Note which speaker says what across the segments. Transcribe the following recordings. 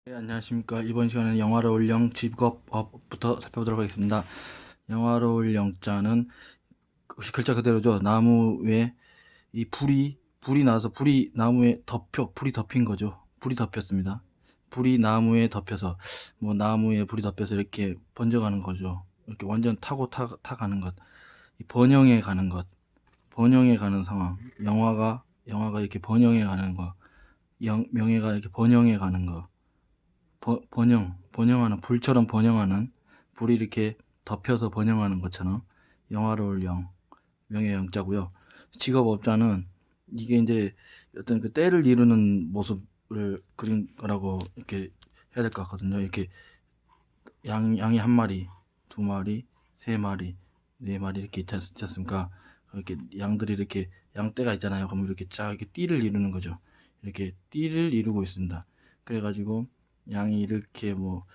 Speaker 1: 네, 안녕하십니까. 이번 시간에는 영화로울 영 직업업부터 살펴보도록 하겠습니다. 영화로울 영자는 글자 그대로죠. 나무에 이 불이 나서 불이 나무에 불이 덮인 거죠. 불이 덮였습니다. 불이 나무에 덮여서 뭐 나무에 불이 덮여서 이렇게 번져가는 거죠. 이렇게 완전 타가는 것. 이 번영해 가는 것. 번영해 가는 상황. 영화가 이렇게 번영해 가는 거. 명예가 이렇게 번영해 가는 거. 번영하는, 불처럼 번영하는, 불이 이렇게 덮여서 번영하는 것처럼 영화로울 영, 명예 영자고요. 직업업자는 이게 이제 어떤 그 때를 이루는 모습을 그린 거라고 이렇게 해야 될 것 같거든요. 이렇게 양이 한 마리, 두 마리, 세 마리, 네 마리 이렇게 있지 않습니까? 이렇게 양들이 이렇게 양떼가 있잖아요. 그럼 이렇게 쫙 이렇게 띠를 이루는 거죠. 이렇게 띠를 이루고 있습니다. 그래가지고 양이 이렇게 뭐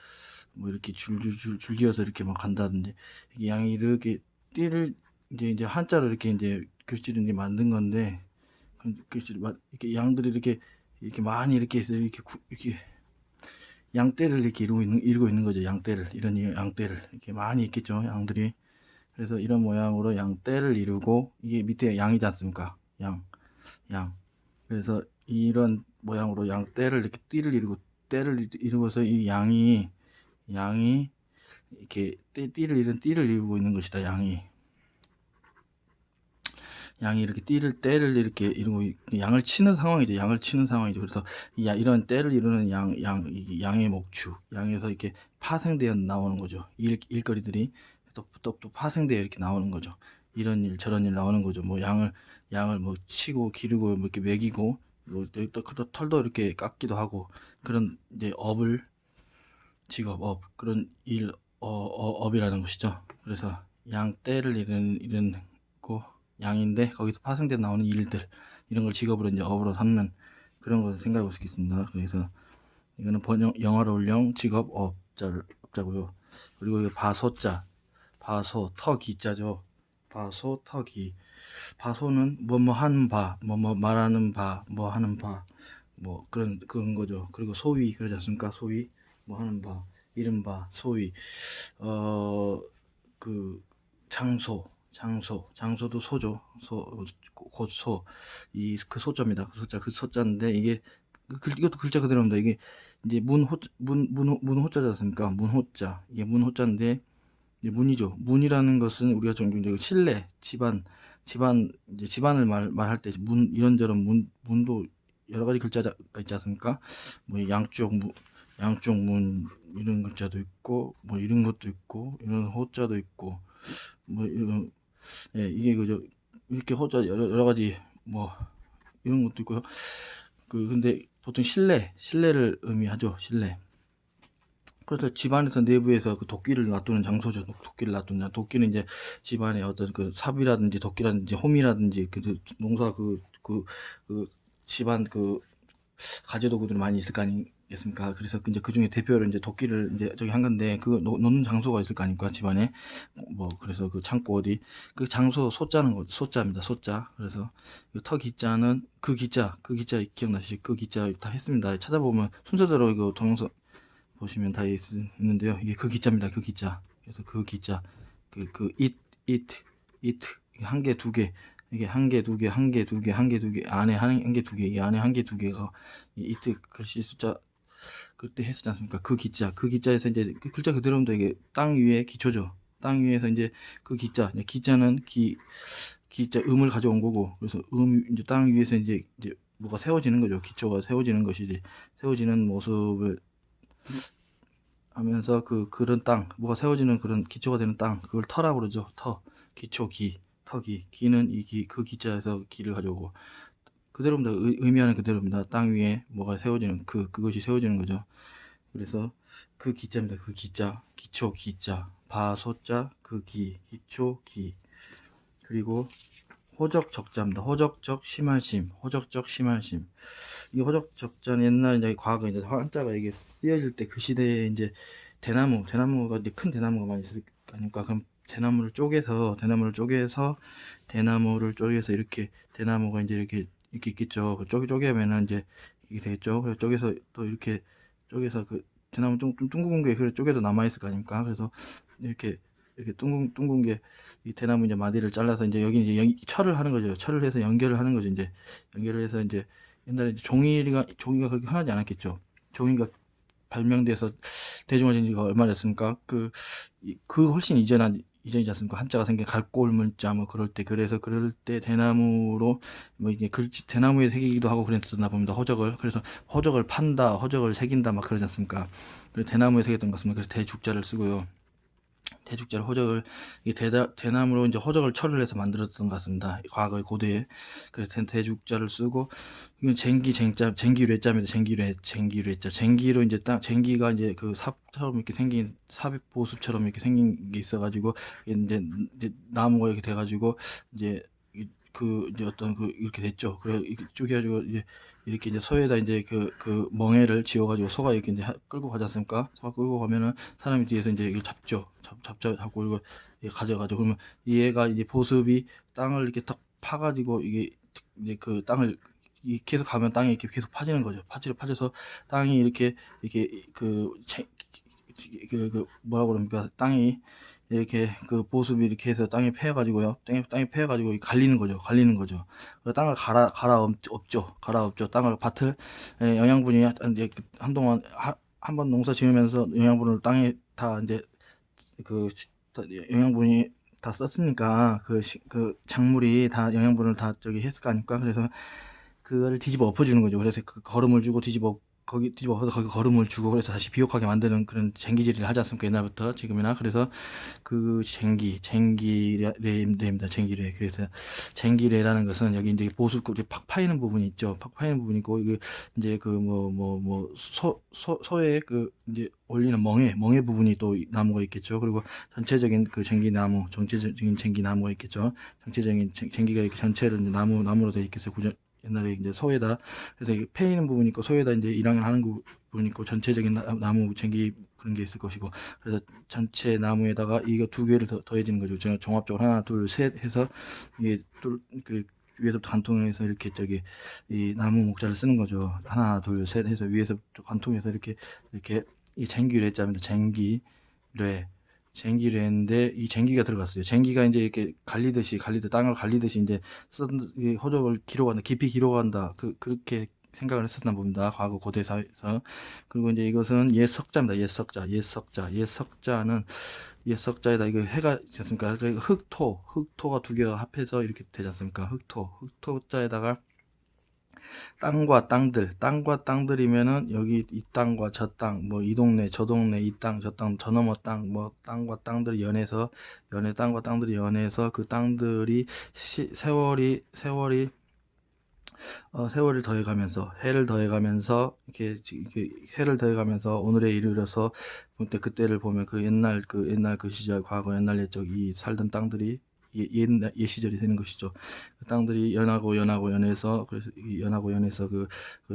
Speaker 1: 이렇게 줄지어서 이렇게 막 간다든지, 이게 양이 이렇게 띠를 이제 한자로 이렇게 이제 글씨를 이제 만든 건데, 글씨를 이렇게 양들이 이렇게 많이 이렇게 해서 이렇게 양떼를 이렇게 이루고 있는 거죠. 양떼를, 이런 양떼를 이렇게 많이 있겠죠, 양들이. 그래서 이런 모양으로 양떼를 이루고, 이게 밑에 양이지 않습니까? 양. 그래서 이런 모양으로 양떼를 이렇게 띠를 이루고, 떼를 이루고서 이 양이 이렇게 띠를 이루고 있는 것이다. 양이 이렇게 떼를 이렇게 이루고 양을 치는 상황이죠. 양을 치는 상황이죠. 그래서 이런 떼를 이루는 양의 목축, 양에서 이렇게 파생되어 나오는 거죠. 일거리들이 또 파생되어 이렇게 나오는 거죠. 이런 일 저런 일 나오는 거죠. 뭐 양을 뭐 치고 기르고 뭐 이렇게 먹이고, 또 털도 이렇게 깎기도 하고, 그런 이제 직업 그런 업이라는 것이죠. 그래서 양떼를 이루고, 양인데 거기서 파생돼 나오는 일들, 이런 걸 직업으로 이제 업으로 삼는 그런 것을 생각해 볼 수 있습니다. 그래서 이거는 영어로울령 직업 업자고요. 그리고 이거 바소 터기자죠. 바소 터기. 바소는 뭐뭐 하는 바, 뭐뭐 말하는 바, 뭐 하는 바, 뭐 그런 거죠. 그리고 소위 그러지 않습니까? 소위 뭐 하는 바, 이른바 소위. 어 그 장소도 소죠. 곧 소. 이 그 소자입니다. 그 소자인데, 이게 이것도 글자 그대로입니다. 이게 이제 문호자지 않습니까? 문호자. 이게 문호자인데, 이제 문이죠. 문이라는 것은 우리가 종종 실내, 집안, 이제 집안을 말할 때 이런저런 문도 여러 가지 글자가 있지 않습니까? 뭐 양쪽 문, 이런 글자도 있고, 뭐 이런 것도 있고, 이런 호자도 있고, 뭐 이런, 예, 이게 그저 이렇게 호자 여러 가지 뭐 이런 것도 있고요. 근데 보통 실내를 의미하죠. 실내. 그래서 집안에서 내부에서 그 도끼를 놔두는 장소죠. 도끼는 이제 집안에 어떤 그 삽이라든지 도끼라든지 홈이라든지 농사 그 집안 가재도구들이 많이 있을 거 아니겠습니까? 그래서 이제 그 중에 대표로 이제 도끼를 이제 저기 한 건데, 그거 놓는 장소가 있을 거 아닙니까? 집안에. 뭐 그래서 그 창고 어디, 그 장소 소자는 거, 소자입니다. 소자. 그래서 터 기자는 그 기자 기억나시죠? 그 기자 다 했습니다. 찾아보면 순서대로 이거 동영상 보시면 다 있는데요. 이게 그 기자입니다. 그 기자. 그래서 그 기자, it, it, 한 개, 두 개, 이게 한 개, 두 개, 한 개, 두 개, 한 개, 두 개, 안에 한 개, 두 개, 이 안에 한 개, 두 개가 it 글씨 숫자 그때 했었지 않습니까? 그 기자에서 이제 그 글자 그대로입니다. 이게 땅 위에 기초죠. 땅 위에서 이제 그 기자는 기자 음을 가져온 거고, 그래서 이제 땅 위에서 이제 뭐가 세워지는 거죠. 기초가 세워지는 것이지, 세워지는 모습을 하면서 그런 땅, 뭐가 세워지는 그런 기초가 되는 땅, 그걸 터라고 그러죠. 기초, 기는 그 기자에서 기를 가져오고, 그대로입니다. 의미하는 그대로입니다. 땅 위에 뭐가 세워지는 그것이 세워지는 거죠. 그래서 그 기자입니다. 그 기자, 기초 기자, 바소자, 기초 기. 그리고 호적적자입니다. 호적적 심할심. 이 호적적자는 옛날 이제 과거 이제 한자가 이게 쓰여질 때, 그 시대에 이제 대나무가 이제 큰 대나무가 많이 있을 거 아닙니까? 그럼 대나무를 쪼개서 이렇게, 대나무가 이제 이렇게 있겠죠. 쪼개면은 이제 이게 되겠죠. 그래서 쪼개서 또 이렇게 쪼개서 그 대나무 좀 둥근 게 그래 쪼개도 남아 있을 거 아닙니까? 그래서 이렇게 둥근 게 이 대나무 이제 마디를 잘라서 이제 여기 이제 철을 하는 거죠. 철을 해서 연결을 하는 거죠. 이제 연결을 해서 이제 옛날에 이제 종이가 그렇게 흔하지 않았겠죠. 종이가 발명돼서 대중화된 지가 얼마 됐습니까? 그 훨씬 이전이지 않습니까? 한자가 생긴 갈골문자 뭐 그럴 때, 그래서 그럴 때 대나무로 뭐 이게 글씨 대나무에 새기기도 하고 그랬었나 봅니다. 허적을. 그래서 허적을 판다, 허적을 새긴다 막 그러지 않습니까? 그래서 대나무에 새겼던 것 같습니다. 그래서 대죽자를 쓰고요. 대죽자를 허적을 이 대나무로 이제 허적을 철을 해서 만들었던 것 같습니다. 과거의 고대에. 그래서 대죽자를 쓰고 이건 쟁기뢰자입니다. 쟁기로 이제 쟁기가 이제 그 삽처럼 이렇게 생긴 삽보습처럼 이렇게 생긴 게 있어가지고 이제 나무가 이렇게 돼가지고 이제 이제 어떤 이렇게 됐죠. 그래 이렇게 쪼개가지고 이렇게 이제 소에다 이제 멍에를 지어가지고 소가 이렇게 이제 끌고 가지 않습니까? 소가 끌고 가면은 사람이 뒤에서 이제 이걸 잡죠. 잡고 이거 가져가죠. 그러면 얘가 이제 보습이 땅을 이렇게 탁 파가지고 이게 이제 그 땅을 계속 가면 땅이 이렇게 계속 파지는 거죠. 파져서 땅이 이렇게 뭐라고 그럽니까? 땅이 이렇게 보습이 이렇게 해서 땅에 패여가지고요. 땅에 패여가지고 갈리는 거죠. 그래서 땅을 갈아엎죠. 밭을 영양분이 이제 한동안 한 번 농사 지으면서 영양분을 땅에 다 이제 그 영양분이 다 썼으니까 작물이 다 영양분을 다 저기 했을 거 아닙니까? 그래서 그거를 뒤집어 엎어주는 거죠. 그래서 그 거름을 주고 거기 뒤집어 엎어서 거기 거름을 주고 그래서 다시 비옥하게 만드는 그런 쟁기질을 하지 않습니까? 옛날부터 지금이나. 그래서 그 쟁기레입니다. 쟁기레. 그래서 쟁기레라는 것은 여기 이제 보수 팍 파이는 부분이 있죠. 팍 파이는 부분이 있고 이게 이제 소에 이제 올리는 멍에 부분이 또 나무가 있겠죠. 그리고 전체적인 전체적인 쟁기나무가 있겠죠. 전체적인 쟁기가 이렇게 전체로 이제 나무로 되어 있겠어요. 옛날에 이제 소에다 그래서 이게 패이는 부분이 있고 소에다 이제 일항을 하는 부분이 있고 전체적인 나무 쟁기 그런 게 있을 것이고 그래서 전체 나무에다가 이거 두 개를 더해지는 거죠. 제가 종합적으로 하나 둘 셋 해서 이게 위에서부터 관통해서 이렇게 이 나무 목자를 쓰는 거죠. 하나 둘 셋 해서 위에서부터 관통해서 이렇게 이 쟁기뢰자입니다. 쟁기뢰인데 이 쟁기가 들어갔어요. 쟁기가 이제 이렇게 땅을 갈리듯이 이제 이 허적을 깊이 기로 간다. 그렇게 생각을 했었나 봅니다. 과거 고대 사회에서. 그리고 이제 이것은 옛석자입니다. 옛석자에다 이거 해가 있지 않습니까? 흑토가 두 개가 합해서 이렇게 되지 않습니까? 흑토자에다가 땅과 땅들이면은 여기 이 땅과 저 땅, 뭐 이 동네, 저 동네, 이 땅, 저 땅, 저 너머 땅, 뭐 땅과 땅들이 땅과 땅들이 연해서 그 땅들이 세월을 더해가면서 해를 더해가면서 오늘에 이르러서 그때를 보면 옛날 그 시절 과거 옛날 옛적 이 살던 땅들이 옛 시절이 되는 것이죠. 그 땅들이 연해서 그래서 연해서 그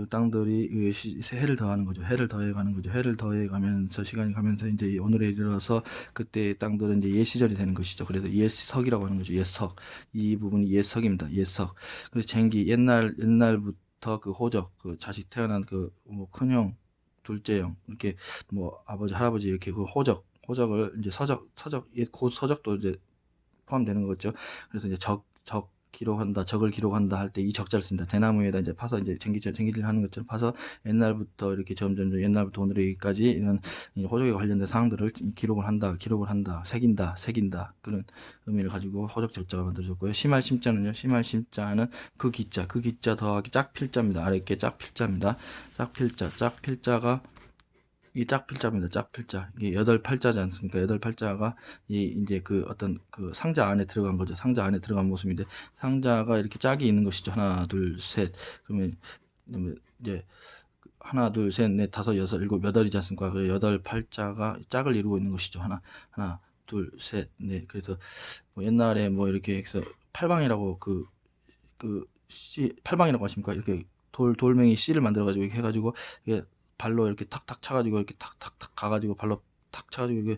Speaker 1: 땅들이 해를 더하는 거죠. 해를 더해가면서 시간이 가면서 이제 오늘에 이르러서 그때 땅들은 이제 옛 시절이 되는 것이죠. 그래서 옛석이라고 하는 거죠. 옛석. 이 부분이 옛석입니다. 옛석. 그래서 쟁기 옛날부터 그 호적 자식 태어난 뭐 큰형 둘째 형 이렇게 뭐 아버지 할아버지 이렇게 호적을 이제 곧 서적도 이제 포함되는 거죠. 그래서 이제 적을 기록한다 할 때 이 적자를 씁니다. 대나무에다 이제 파서 이제 쟁기질 하는 것처럼 파서 옛날부터 이렇게 점점 옛날부터 오늘에까지 이런 호적에 관련된 사항들을 기록을 한다, 새긴다 그런 의미를 가지고 호적 적자가 만들어졌고요. 심자는 그 기자 더하기 짝필자입니다. 아래 게 짝필자입니다. 짝필자가 이 짝필자입니다. 짝필자. 이게 8팔자지 않습니까? 8팔자가 이제 어떤 상자 안에 들어간 거죠. 상자 안에 들어간 모습인데 상자가 이렇게 짝이 있는 것이죠. 하나, 둘, 셋. 그러면 이제 하나, 둘, 셋, 넷, 다섯, 여섯, 일곱, 여덟이지 않습니까? 그 8팔자가 짝을 이루고 있는 것이죠. 하나, 둘, 셋, 넷. 그래서 뭐 옛날에 뭐 이렇게 해서 팔방이라고 팔방이라고 하십니까? 이렇게 돌멩이 씨를 만들어 가지고 이렇게 해가지고 이게 발로 이렇게 탁탁 차가지고 이렇게 탁탁탁 가가지고 발로 탁 차가지고 이게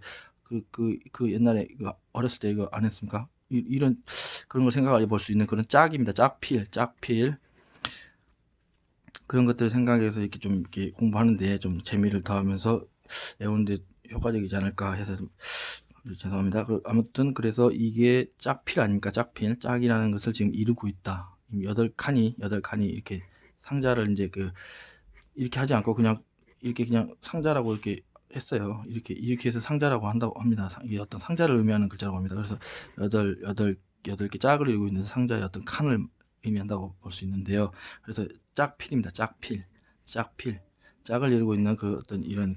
Speaker 1: 옛날에 이거 어렸을 때 이거 안 했습니까? 이런 그런 걸 생각해 볼 수 있는 그런 짝입니다. 짝필. 그런 것들 생각해서 이렇게 좀 이렇게 공부하는데 좀 재미를 더하면서 외우는데 효과적이지 않을까 해서 좀 죄송합니다. 아무튼 그래서 이게 짝필 아닙니까? 짝필. 짝이라는 것을 지금 이루고 있다. 8칸이 이렇게 상자를 이제 이렇게 하지 않고 그냥 이렇게 그냥 상자라고 이렇게 했어요. 이렇게 해서 상자라고 한다고 합니다. 이게 어떤 상자를 의미하는 글자라고 합니다. 그래서 여덟 개 짝을 이루고 있는 상자의 어떤 칸을 의미한다고 볼 수 있는데요. 그래서 짝필입니다. 짝필. 짝을 이루고 있는 그 어떤 이런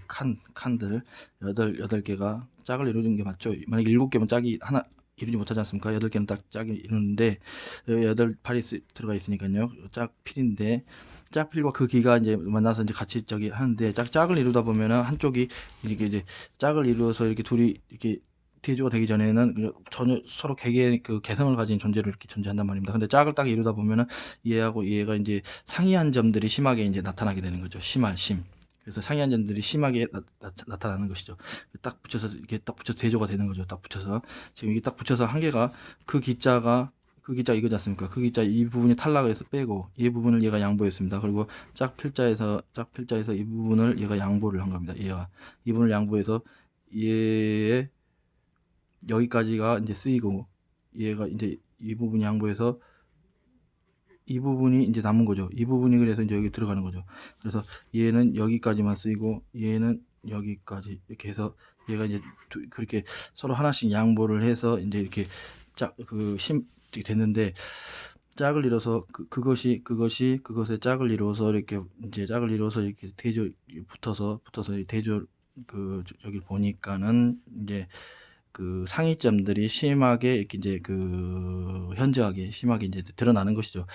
Speaker 1: 칸들 여덟 개가 짝을 이루는 게 맞죠? 만약 7개면 짝이 하나 이루지 못하지 않습니까? 8개는 딱 짝이 이루는데 8팔이 들어가 있으니까요. 짝필인데 짝필과 그 기가 이제 만나서 이제 같이 저기 하는데 짝을 이루다 보면은 한쪽이 이렇게 이제 짝을 이루어서 이렇게 둘이 이렇게 대조가 되기 전에는 전혀 서로 개개의 그 개성을 가진 존재로 이렇게 존재한단 말입니다. 근데 짝을 딱 이루다 보면은 얘하고 얘가 이제 상이한 점들이 심하게 이제 나타나게 되는 거죠. 심. 그래서 상이한 점들이 심하게 나타나는 것이죠. 딱 붙여서 이렇게 딱 붙여서 대조가 되는 거죠. 딱 붙여서 지금 이게 딱 붙여서 한 개가 그 기자 이거지 않습니까? 그 기자 이 부분이 탈락해서 빼고 이 부분을 얘가 양보했습니다. 그리고 짝필자에서 이 부분을 얘가 양보를 한 겁니다. 얘가 이 부분을 양보해서 얘의 여기까지가 이제 쓰이고 얘가 이제 이 부분이 양보해서 이 부분이 이제 남은 거죠. 이 부분이 그래서 이제 여기 들어가는 거죠. 그래서 얘는 여기까지만 쓰이고 얘는 여기까지 이렇게 해서 얘가 이제 그렇게 서로 하나씩 양보를 해서 이제 이렇게 됐는데 짝을 이뤄서 그것의 짝을 이루어서 이렇게 이제 짝을 이루어서 이렇게 붙어서 대조 여기 보니까는 이제 그 상이점들이 심하게 이렇게 이제 현저하게 심하게 이제 드러나는 것이죠.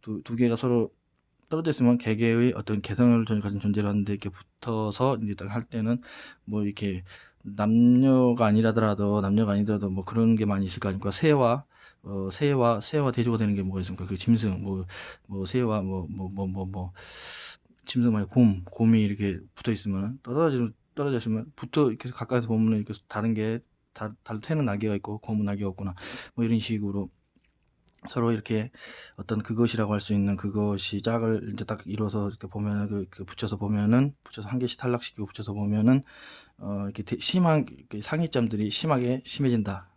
Speaker 1: 두 개가 서로 떨어져 있으면 개개의 어떤 개성을 가진 존재를 하는데 이렇게 붙어서 이제 딱 할 때는 뭐 이렇게 남녀가 아니더라도 뭐 그런 게 많이 있을 거 아닙니까? 새와 대조가 되는 게 뭐가 있습니까? 그 짐승 새와 짐승 말고 곰이 이렇게 붙어 있으면 떨어져 있으면 이렇게 가까이서 보면 이렇게 다른 게 새는 날개가 있고 곰은 날개가 없구나 뭐 이런 식으로 서로 이렇게 어떤 그것이라고 할 수 있는 그것이 짝을 이제 딱 이뤄서 이렇게 보면은 붙여서 한 개씩 탈락시키고 붙여서 보면은 이렇게 심한 상이점들이 심해진다.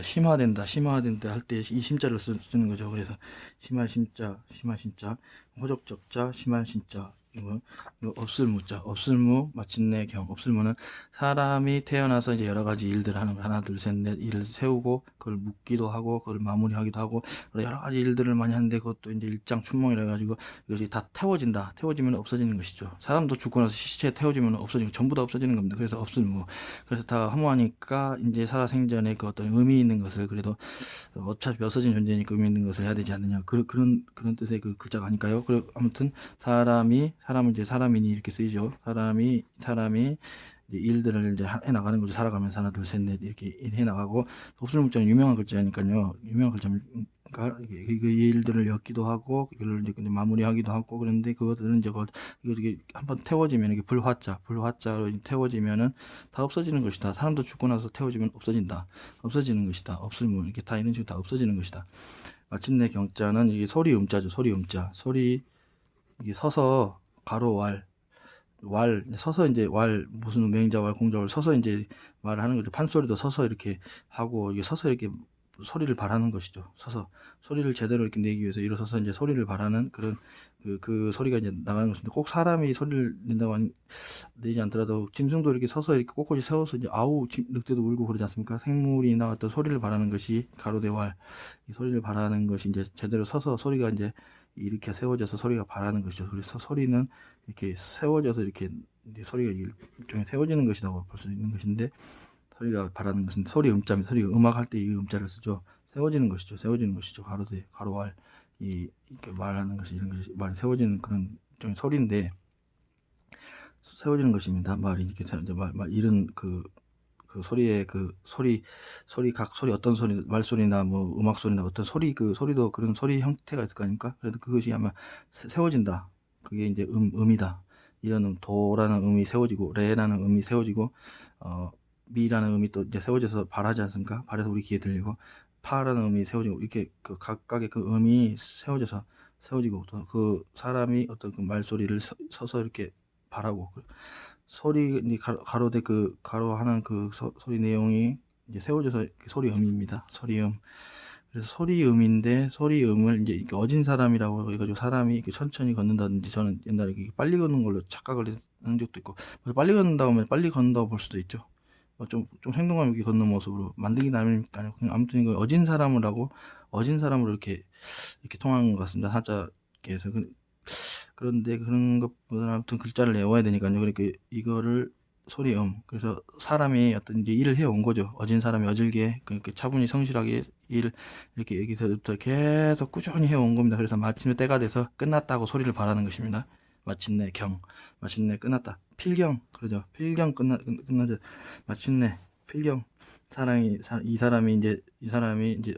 Speaker 1: 심화된다 할 때 이 심자를 쓰는 거죠. 그래서 심할 심자, 호적적자, 심할 심자. 이거 없을무, 마침내 없을무는 사람이 태어나서 이제 여러 가지 일들 하는 거, 하나, 둘, 셋, 넷, 일을 세우고, 그걸 묻기도 하고, 그걸 마무리하기도 하고, 여러 가지 일들을 많이 하는데, 그것도 이제 일장춘몽이라 해가지고, 이것이 다 태워지면 없어지는 것이죠. 사람도 죽고 나서 시체에 태워지면 없어지고, 전부 다 없어지는 겁니다. 그래서 없을무. 그래서 다 허무하니까, 이제 살아생전에 그 어떤 의미 있는 것을, 그래도 어차피 없어진 존재니까 의미 있는 것을 해야 되지 않느냐. 그런 뜻의 그 글자가 아닐까요? 그리고 아무튼, 사람은 이제 사람이니 이렇게 쓰이죠. 사람이 이제 일들을 이제 해 나가는 거죠. 살아가면서 하나, 둘, 셋, 넷 이렇게 해 나가고 없을무자는 유명한 글자니까요. 유명한 글자니까 그 일들을 엮기도 하고 이걸 이제 마무리하기도 하고 그런데 그것들은 이제 이게 한번 태워지면 이게 불화자로 태워지면은 다 없어지는 것이다. 사람도 죽고 나서 태워지면 없어지는 것이다. 없을무 이렇게 다 이런 식으로 다 없어지는 것이다. 마침내 경자는 이게 소리 음자죠. 이게 서서 가로 서서 이제 무슨 맹자왈 공자왈 서서 이제 말을 하는 거죠. 판소리도 서서 이렇게 하고 이게 서서 이렇게 소리를 발하는 것이죠. 서서 소리를 제대로 이렇게 내기 위해서 일어서서 이제 소리를 발하는 그런 그 소리가 이제 나가는 것인데 꼭 사람이 소리를 내지 않더라도 짐승도 이렇게 서서 이렇게 꼿꼿이 세워서 이제 아우 늑대도 울고 그러지 않습니까? 생물이나 어떤 소리를 발하는 것이 가로대왈 이 소리를 발하는 것이 이제 제대로 서서 소리가 이제 이렇게 세워져서 소리가 발하는 것이죠. 그래서 소리는 이렇게 세워져서 이렇게 이제 소리가 일종의 세워지는 것이라고 볼 수 있는 것인데 소리가 발하는 것은 소리 음자입니다. 소리가 음악할 때 이 음자를 쓰죠. 세워지는 것이죠. 가로왈 이렇게 말하는 것이 이런 것이 말이 세워지는 그런 일종의 소리인데 세워지는 것입니다. 말이 이렇게 이런 그 소리의 각 소리 어떤 소리 말소리나 뭐 음악 소리나 어떤 소리도 그런 소리 형태가 있을 거 아닙니까? 그래도 그것이 아마 세워진다. 그게 이제 음이다. 이런 도라는 음이 세워지고 레라는 음이 세워지고 미라는 음이 또 이제 세워져서 발하지 않습니까? 발에서 우리 귀에 들리고 파라는 음이 세워지고 이렇게 각각의 그 음이 세워져서 세워지고 또 그 사람이 어떤 그 말소리를 서서 이렇게 바라고 소리 이제 가로대 그 가로하는 그 소리 내용이 이제 세워져서 소리음입니다. 소리음. 그래서 소리음인데 소리음을 이제 이렇게 어진 사람이라고 해가지고 사람이 이렇게 천천히 걷는다든지 저는 옛날에 빨리 걷는 걸로 착각을 한 적도 있고 빨리 걷는다고 하면 빨리 걷는다고 볼 수도 있죠. 좀 행동감 있게 걷는 모습으로 만들기 나름이니까 아니고 아무튼 이거 어진 사람을 하고 어진 사람으로 이렇게 통한 것 같습니다. 사자께서 그런데 그런 것보다 아무튼 글자를 외워야 되니까요. 그러니까 이거를 소리음. 그래서 사람이 어떤 이제 일을 해온 거죠. 어진 사람이 어질게 그렇게 차분히 성실하게 일을 이렇게 여기서부터 계속 꾸준히 해온 겁니다. 그래서 마침내 때가 돼서 끝났다고 소리를 바라는 것입니다. 마침내 마침내 끝났다. 필경, 그러죠. 필경 끝나죠. 마침내 필경. 이 사람이 이제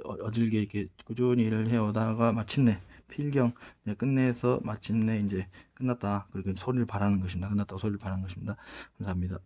Speaker 1: 어질게 이렇게 꾸준히 일을 해오다가 마침내 필경 끝내서 마침내 이제 끝났다. 그렇게 소리를 바라는 것입니다. 끝났다고 소리를 바라는 것입니다. 감사합니다.